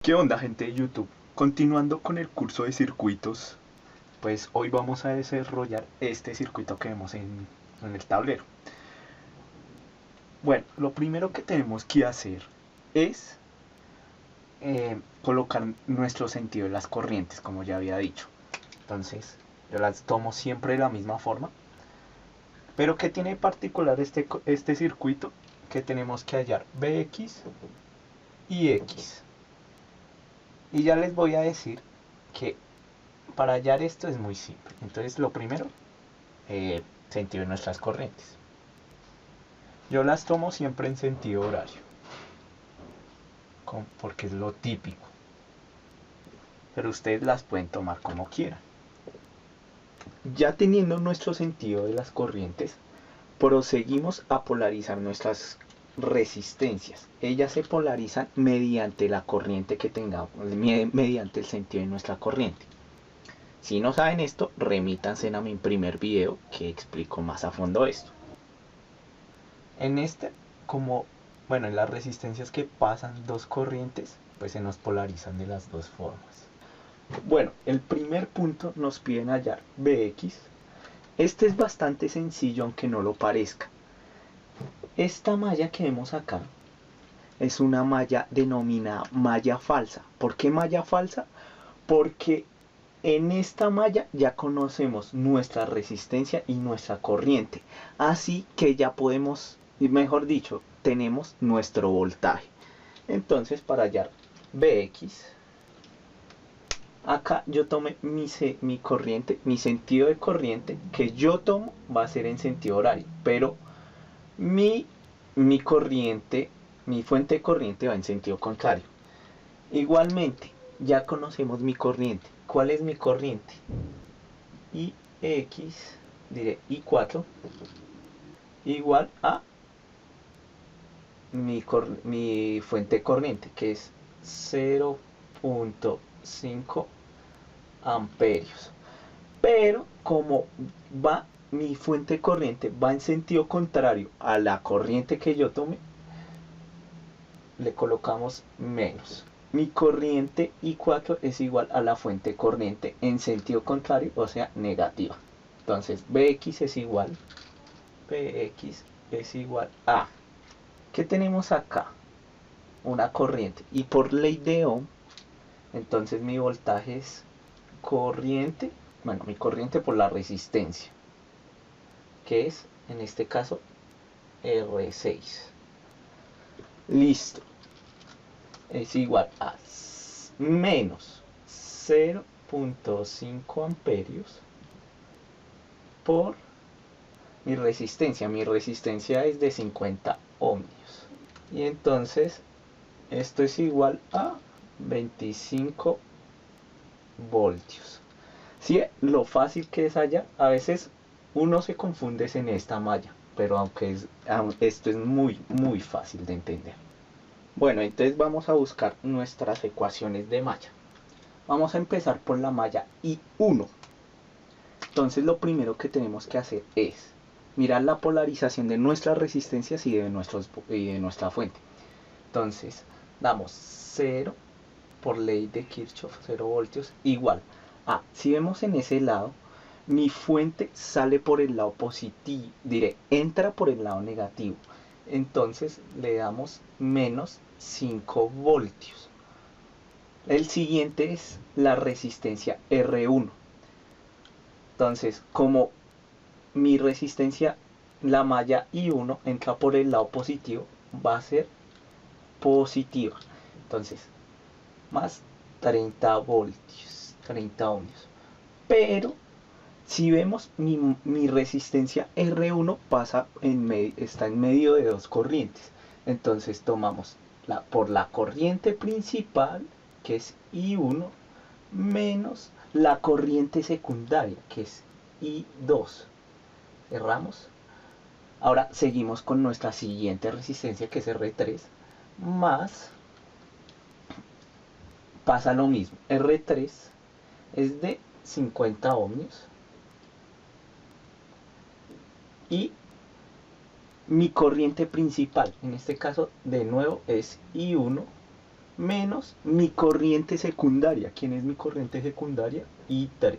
¿Qué onda, gente de YouTube? Continuando con el curso de circuitos, pues hoy vamos a desarrollar este circuito que vemos en el tablero. Bueno, lo primero que tenemos que hacer es colocar nuestro sentido de las corrientes, como ya había dicho. Entonces, yo las tomo siempre de la misma forma. Pero ¿qué tiene de particular este circuito? Que tenemos que hallar Bx y X. Y ya les voy a decir que para hallar esto es muy simple. Entonces, lo primero, sentido de nuestras corrientes. Yo las tomo siempre en sentido horario, porque es lo típico. Pero ustedes las pueden tomar como quieran. Ya teniendo nuestro sentido de las corrientes, proseguimos a polarizar nuestras resistencias. Ellas se polarizan mediante la corriente que tengamos, mediante el sentido de nuestra corriente. Si no saben esto, remítanse a mi primer video que explico más a fondo esto. En este, como, bueno, en las resistencias que pasan dos corrientes, pues se nos polarizan de las dos formas. Bueno, el primer punto nos piden hallar Bx. Este es bastante sencillo aunque no lo parezca. Esta malla que vemos acá es una malla denominada malla falsa. ¿Por qué malla falsa? Porque en esta malla ya conocemos nuestra resistencia y nuestra corriente. Así que ya podemos, mejor dicho, tenemos nuestro voltaje. Entonces, para hallar Bx, acá yo tomé mi corriente, mi sentido de corriente que yo tomo va a ser en sentido horario, pero mi corriente, mi fuente de corriente va en sentido contrario. Igualmente, ya conocemos mi corriente. ¿Cuál es mi corriente? Ix, diré I4, igual a mi fuente de corriente, que es 0.5 amperios. Pero como va mi fuente de corriente va en sentido contrario a la corriente que yo tome, le colocamos menos. Mi corriente I4 es igual a la fuente de corriente en sentido contrario, o sea, negativa. Entonces, Bx es igual a... ¿Qué tenemos acá? Una corriente. Y por ley de Ohm, entonces mi voltaje es corriente, bueno, mi corriente por la resistencia, que es, en este caso, R6. Listo. Es igual a menos 0.5 amperios por mi resistencia. Mi resistencia es de 50 ohmios. Y entonces esto es igual a 25 voltios. ¿Sí? Lo fácil que es allá, a veces uno se confunde en esta malla, pero aunque esto es muy fácil de entender. Bueno, entonces vamos a buscar nuestras ecuaciones de malla. Vamos a empezar por la malla I1. Entonces lo primero que tenemos que hacer es mirar la polarización de nuestras resistencias y de nuestra fuente. Entonces damos 0 por ley de Kirchhoff, 0 voltios, igual a, si vemos en ese lado, mi fuente sale por el lado positivo, entra por el lado negativo. Entonces le damos menos 5 voltios. El siguiente es la resistencia R1. Entonces, como mi resistencia, la malla I1 entra por el lado positivo, va a ser positiva. Entonces, más 30 voltios, 30 ohmios. Pero, si vemos, mi resistencia R1 está en medio de dos corrientes. Entonces, tomamos por la corriente principal, que es I1, menos la corriente secundaria, que es I2. Cerramos. Ahora seguimos con nuestra siguiente resistencia, que es R3, más, pasa lo mismo, R3 es de 50 ohmios y mi corriente principal, en este caso de nuevo es I1 menos mi corriente secundaria. ¿Quién es mi corriente secundaria? I3.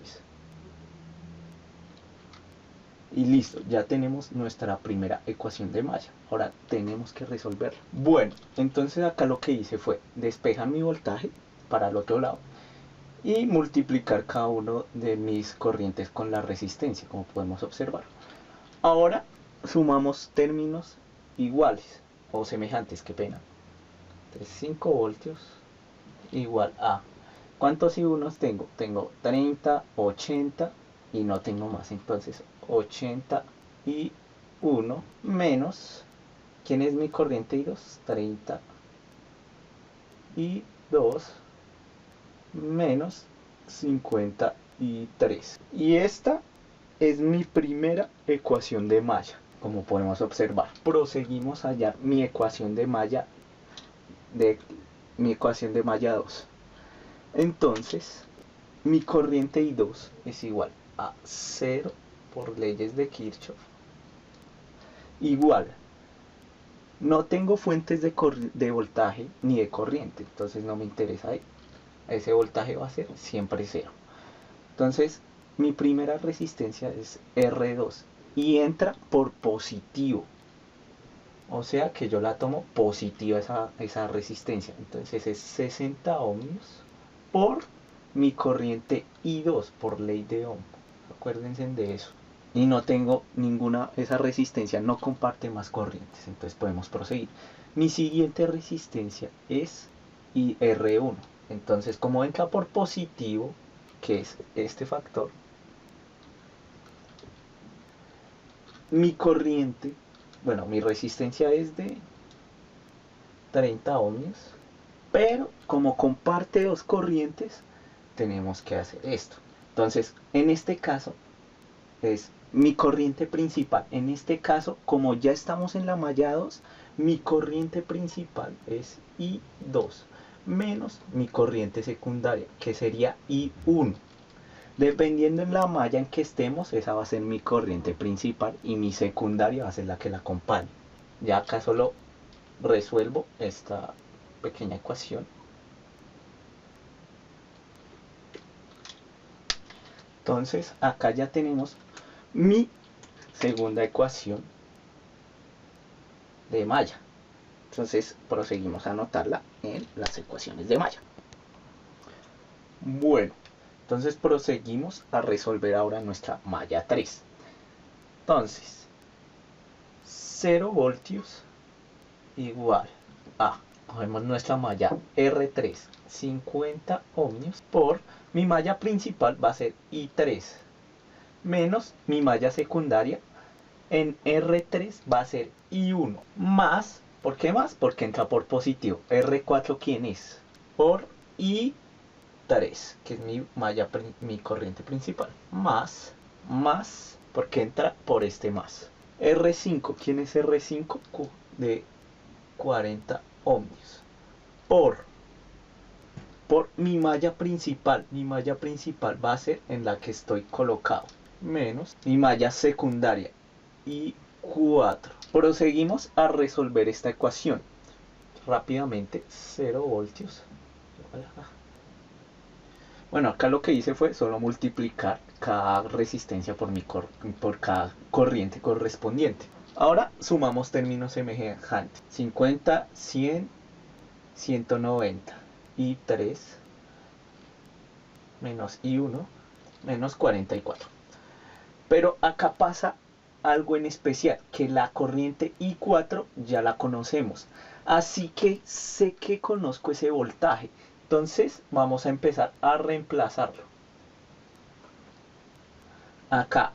Y listo, ya tenemos nuestra primera ecuación de malla. Ahora tenemos que resolverla. Bueno, entonces acá lo que hice fue despejar mi voltaje para el otro lado y multiplicar cada uno de mis corrientes con la resistencia, como podemos observar. Ahora sumamos términos iguales o semejantes, qué pena. Entonces 5 voltios igual a... ¿Cuántos y unos tengo? Tengo 30, 80 y no tengo más. Entonces 81 menos... ¿Quién es mi corriente I2? 32 menos 53. Y esta es mi primera ecuación de malla, como podemos observar. Proseguimos a hallar mi ecuación de malla mi ecuación de malla 2. Entonces, mi corriente I2 es igual a 0 por leyes de Kirchhoff igual. No tengo fuentes de voltaje ni de corriente, entonces no me interesa ahí. Ese voltaje va a ser siempre 0. Entonces, mi primera resistencia es R2 y entra por positivo. O sea que yo la tomo positiva esa resistencia. Entonces es 60 ohmios por mi corriente I2 por ley de Ohm. Acuérdense de eso. Y no tengo ninguna, esa resistencia no comparte más corrientes. Entonces podemos proseguir. Mi siguiente resistencia es R1. Entonces como entra por positivo, que es este factor, mi corriente, bueno, mi resistencia es de 30 ohmios, pero como comparte dos corrientes, tenemos que hacer esto. Entonces, en este caso, es mi corriente principal. En este caso, como ya estamos en la malla 2, mi corriente principal es I2, menos mi corriente secundaria, que sería I1. Dependiendo en la malla en que estemos, esa va a ser mi corriente principal y mi secundaria va a ser la que la acompañe. Ya acá solo resuelvo esta pequeña ecuación. Entonces acá ya tenemos mi segunda ecuación de malla. Entonces proseguimos a anotarla en las ecuaciones de malla. Bueno, entonces proseguimos a resolver ahora nuestra malla 3. Entonces, 0 voltios igual a, cogemos nuestra malla R3, 50 ohmios, por mi malla principal va a ser I3, menos mi malla secundaria en R3 va a ser I1, más, ¿por qué más? Porque entra por positivo. R4, ¿quién es? Por I3, que es mi corriente principal, más, porque entra por este más. R5, ¿quién es R5? De 40 ohmios. Por mi malla principal. Mi malla principal va a ser en la que estoy colocado. Menos mi malla secundaria. Y 4. Proseguimos a resolver esta ecuación. Rápidamente, 0 voltios. Bueno, acá lo que hice fue solo multiplicar cada resistencia por cada corriente correspondiente. Ahora sumamos términos semejantes. 50, 100, 190. I3 menos I1 menos 44. Pero acá pasa algo en especial, que la corriente I4 ya la conocemos. Así que sé que conozco ese voltaje. Entonces vamos a empezar a reemplazarlo. Acá.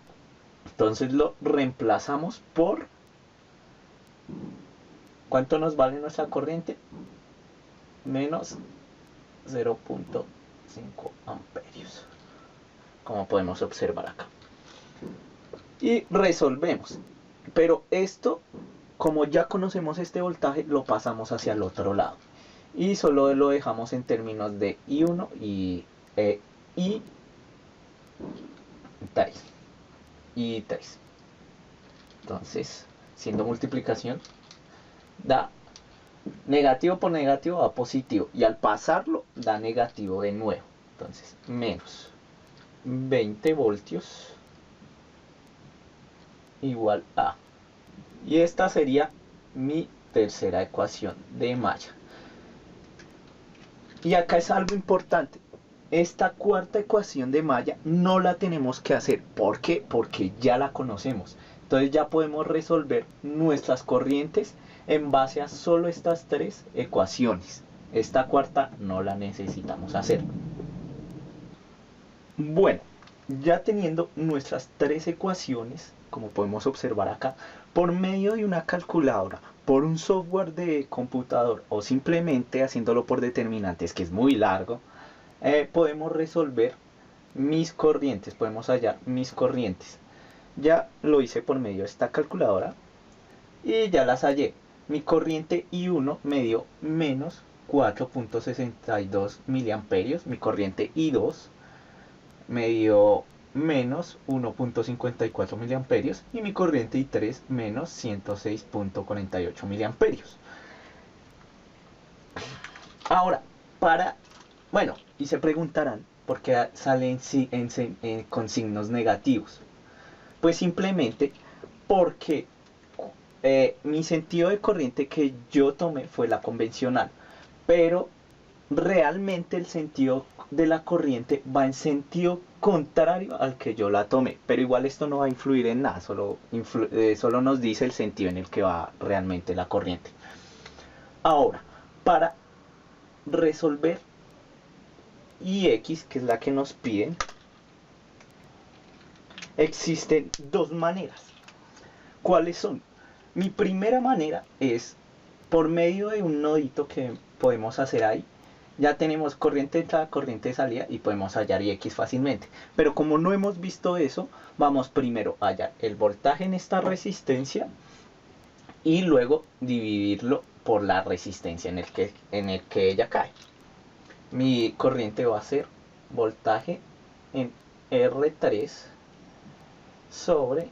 Entonces lo reemplazamos por... ¿Cuánto nos vale nuestra corriente? Menos 0.5 amperios. Como podemos observar acá. Y resolvemos. Pero esto, como ya conocemos este voltaje, lo pasamos hacia el otro lado. Y solo lo dejamos en términos de I1 y I3. Entonces, siendo multiplicación, da negativo por negativo da positivo y al pasarlo da negativo de nuevo. Entonces menos 20 voltios igual a. Y esta sería mi tercera ecuación de malla. Y acá es algo importante. Esta cuarta ecuación de malla no la tenemos que hacer. ¿Por qué? Porque ya la conocemos. Entonces ya podemos resolver nuestras corrientes en base a solo estas tres ecuaciones. Esta cuarta no la necesitamos hacer. Bueno, ya teniendo nuestras tres ecuaciones, como podemos observar acá, por medio de una calculadora, por un software de computador o simplemente haciéndolo por determinantes, que es muy largo, podemos resolver mis corrientes, podemos hallar mis corrientes. Ya lo hice por medio de esta calculadora y ya las hallé. Mi corriente I1 me dio menos 4.62 miliamperios, mi corriente I2 me dio menos 1.54 miliamperios y mi corriente I3 menos 106.48 miliamperios. Ahora, bueno, y se preguntarán por qué salen con signos negativos. Pues simplemente porque mi sentido de corriente que yo tomé fue la convencional, pero realmente el sentido de la corriente va en sentido contrario al que yo la tomé, pero igual esto no va a influir en nada, solo nos dice el sentido en el que va realmente la corriente. Ahora, para resolver Ix, que es la que nos piden, existen dos maneras. ¿Cuáles son? Mi primera manera es por medio de un nodito que podemos hacer ahí. Ya tenemos corriente de entrada, corriente de salida y podemos hallar Ix fácilmente. Pero como no hemos visto eso, vamos primero a hallar el voltaje en esta resistencia y luego dividirlo por la resistencia en el que ella cae. Mi corriente va a ser voltaje en R3 sobre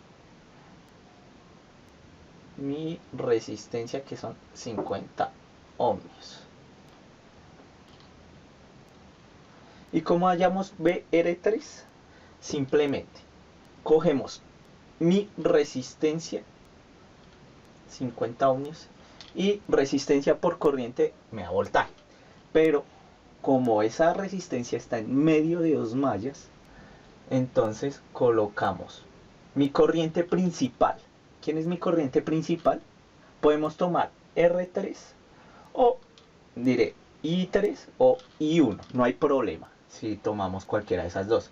mi resistencia, que son 50 ohmios. Y como hallamos BR3, simplemente cogemos mi resistencia 50 ohmios y resistencia por corriente me da voltaje. Pero como esa resistencia está en medio de dos mallas, entonces colocamos mi corriente principal. ¿Quién es mi corriente principal? Podemos tomar R3 o diré I3 o I1, no hay problema si tomamos cualquiera de esas dos.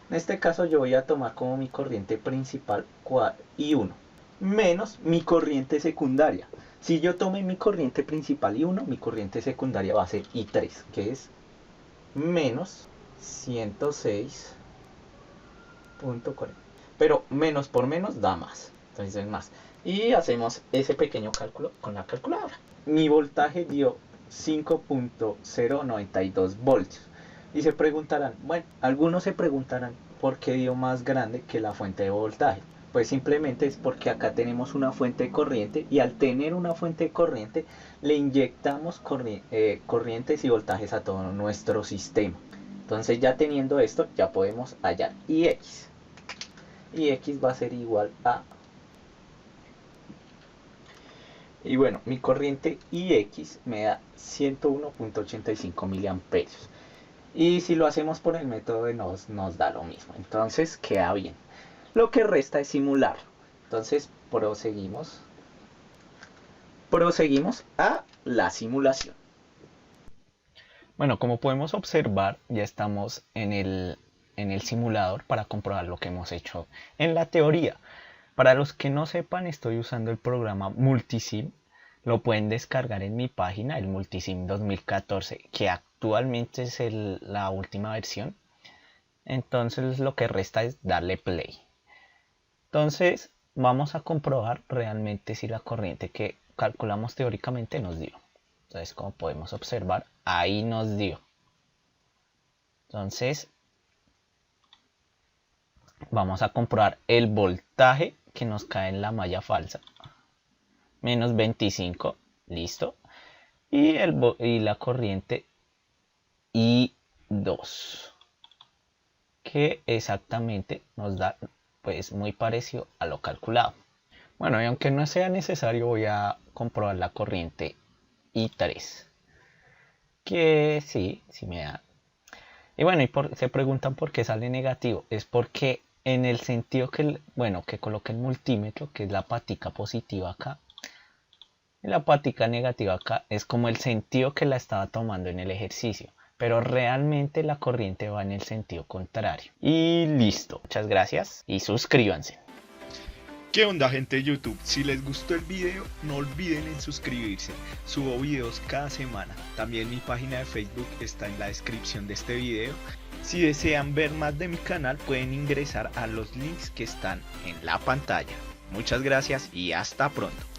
En este caso yo voy a tomar como mi corriente principal I1 menos mi corriente secundaria. Si yo tomé mi corriente principal I1, mi corriente secundaria va a ser I3, que es menos 106.40. Pero menos por menos da más. Entonces es más. Y hacemos ese pequeño cálculo con la calculadora. Mi voltaje dio 5.092 voltios. Y se preguntarán, bueno, algunos se preguntarán por qué dio más grande que la fuente de voltaje. Pues simplemente es porque acá tenemos una fuente de corriente y al tener una fuente de corriente le inyectamos corrientes y voltajes a todo nuestro sistema. Entonces ya teniendo esto ya podemos hallar Ix. Ix va a ser igual a... Y bueno, mi corriente Ix me da 101.85 miliamperios. Y si lo hacemos por el método nos da lo mismo. Entonces queda bien. Lo que resta es simular. Entonces proseguimos a la simulación. Bueno, como podemos observar, ya estamos en el simulador para comprobar lo que hemos hecho en la teoría. Para los que no sepan, estoy usando el programa Multisim. Lo pueden descargar en mi página, el Multisim 2014, que actualmente es la última versión. Entonces lo que resta es darle play. Entonces vamos a comprobar realmente si la corriente que calculamos teóricamente nos dio. Entonces, como podemos observar, ahí nos dio. Entonces vamos a comprobar el voltaje que nos cae en la malla falsa. Menos 25, listo. y la corriente I2, que exactamente nos da pues muy parecido a lo calculado. Bueno, y aunque no sea necesario, voy a comprobar la corriente I3, que sí me da. Y bueno, se preguntan por qué sale negativo. Es porque en el sentido que coloque el multímetro, que es la patica positiva acá, y la patica negativa acá, es como el sentido que la estaba tomando en el ejercicio. Pero realmente la corriente va en el sentido contrario. Y listo. Muchas gracias y suscríbanse. ¿Qué onda, gente de YouTube? Si les gustó el video, no olviden en suscribirse. Subo videos cada semana. También mi página de Facebook está en la descripción de este video. Si desean ver más de mi canal, pueden ingresar a los links que están en la pantalla. Muchas gracias y hasta pronto.